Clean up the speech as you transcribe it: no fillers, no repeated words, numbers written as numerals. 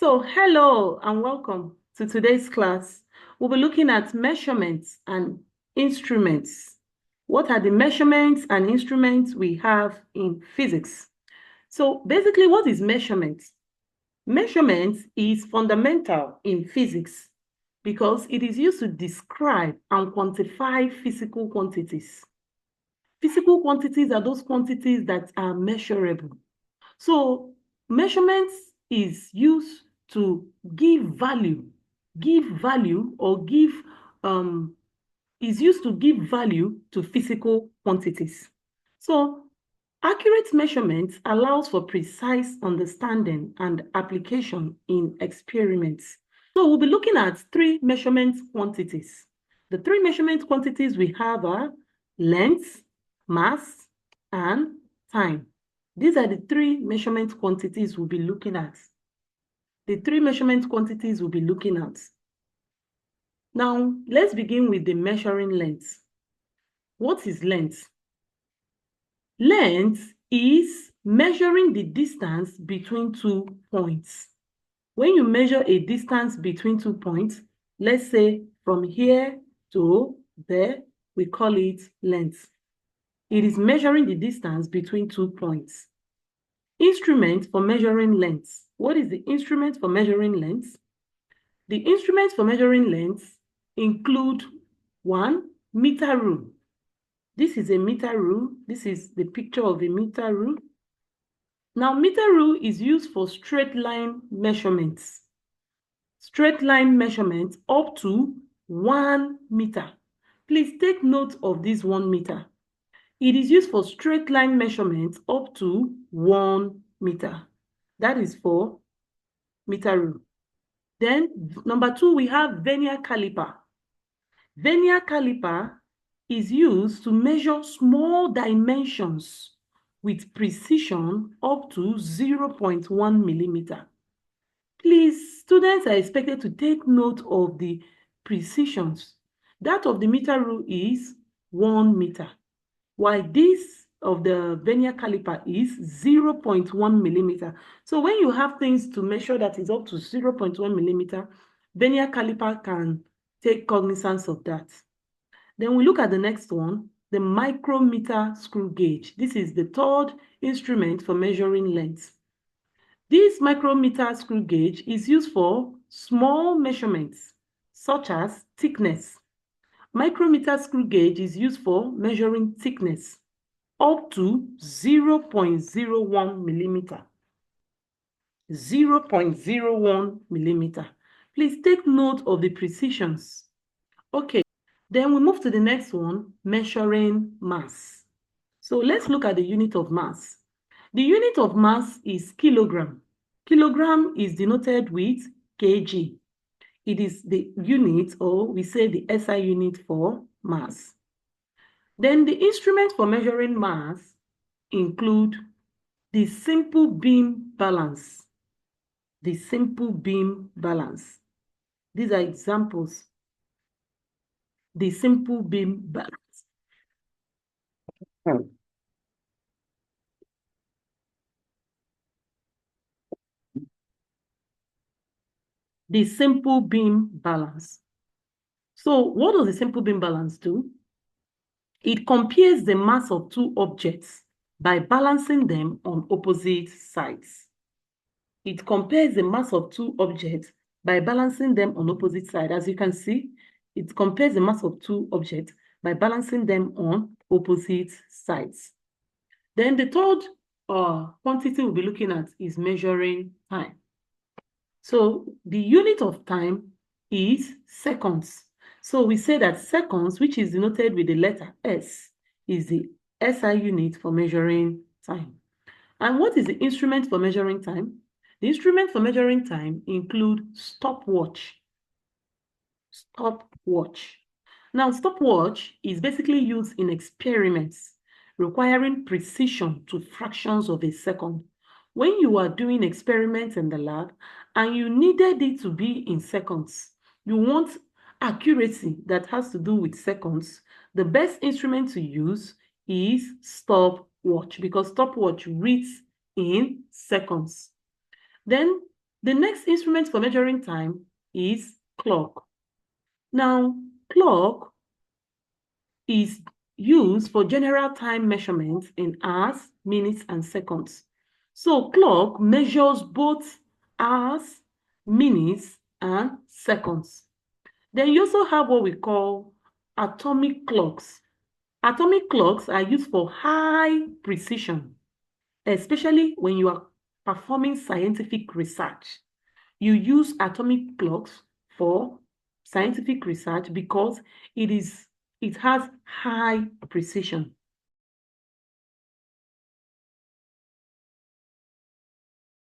So, hello and welcome to today's class. We'll be looking at measurements and instruments. What are the measurements and instruments we have in physics? So, basically, what is measurement? Measurement is fundamental in physics because it is used to describe and quantify physical quantities. Physical quantities are those quantities that are measurable. So measurements is used to give value or is used to give value to physical quantities. So accurate measurement allows for precise understanding and application in experiments. So we'll be looking at three measurement quantities. The three measurement quantities we have are length, mass, and time. These are the three measurement quantities we'll be looking at. Now, let's begin with the measuring length. What is length? Length is measuring the distance between 2 points. When you measure a distance between 2 points, let's say from here to there, we call it length. It is measuring the distance between 2 points. Instrument for measuring length. What is the instrument for measuring length? The instruments for measuring length include 1, meter rule. This is a meter rule. This is the picture of a meter rule. Now, meter rule is used for straight line measurements. Straight line measurements up to 1 meter. Please take note of this 1 meter. It is used for straight line measurements up to 1 meter. That is for meter rule. Then number 2, we have vernier caliper. Vernier caliper is used to measure small dimensions with precision up to 0.1 millimeter. Please, students are expected to take note of the precisions. That of the meter rule is 1 meter, while this of the vernier caliper is 0.1 millimeter. So when you have things to measure that is up to 0.1 millimeter, vernier caliper can take cognizance of that. Then we look at the next one, the micrometer screw gauge. This is the third instrument for measuring length. This micrometer screw gauge is used for small measurements, such as thickness. Micrometer screw gauge is used for measuring thickness up to 0.01 millimeter. 0.01 millimeter. Please take note of the precisions. Okay, then we move to the next one, measuring mass. So let's look at the unit of mass. The unit of mass is kilogram. Kilogram is denoted with kg. It is the unit, or we say the SI unit for mass. Then the instruments for measuring mass include the simple beam balance. The simple beam balance. These are examples. The simple beam balance. The simple beam balance. So what does the simple beam balance do? It compares the mass of two objects by balancing them on opposite sides. It compares the mass of two objects by balancing them on opposite sides. As you can see, it compares the mass of two objects by balancing them on opposite sides. Then the third quantity we'll be looking at is measuring time. So the unit of time is seconds. So we say that seconds, which is denoted with the letter S, is the SI unit for measuring time. And what is the instrument for measuring time? The instrument for measuring time include stopwatch. Stopwatch. Now, stopwatch is basically used in experiments requiring precision to fractions of a second. When you are doing experiments in the lab and you needed it to be in seconds, you want accuracy that has to do with seconds, the best instrument to use is stopwatch, because stopwatch reads in seconds. Then The next instrument for measuring time is clock. Now, clock is used for general time measurements in hours, minutes, and seconds. So clock measures both hours, minutes, and seconds. Then you also have what we call atomic clocks. Atomic clocks are used for high precision, especially when you are performing scientific research. You use atomic clocks for scientific research because it has high precision.